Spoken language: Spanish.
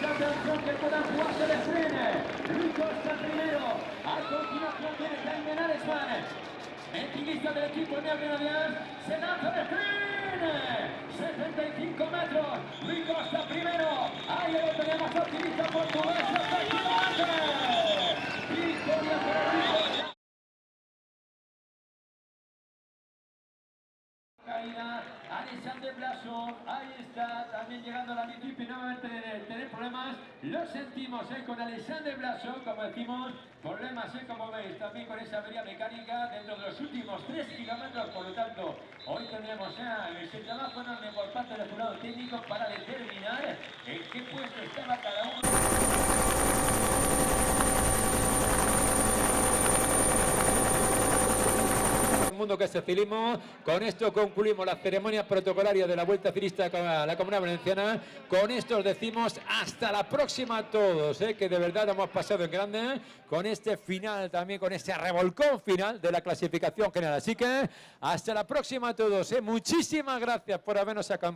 atención que puedan jugarse el sprint. Luis Costa primero. A continuación viene Jaime Naresman. Equilista del equipo de Grenadiers. Se lanza el sprint. 75 metros. Luis Costa primero. Ahí lo tenemos, optimista portugués. Efectivamente. Victoria para Luis Costa. Caída, Alexander Blasov, ahí está, también llegando a la mitad y nuevamente tener problemas, lo sentimos con Alexander Blasov, como decimos, problemas como veis, también con esa avería mecánica dentro de los últimos 3 kilómetros, por lo tanto, hoy tendremos ese trabajo enorme por parte del jurado técnico para determinar en qué puesto estaba cada uno. Mundo que es el ciclismo. Con esto concluimos la ceremonia protocolaria de la Vuelta Ciclista a la Comunidad Valenciana. Con esto os decimos hasta la próxima a todos, que de verdad hemos pasado en grande con este final, también con este revolcón final de la clasificación general. Así que hasta la próxima a todos, muchísimas gracias por habernos acompañado.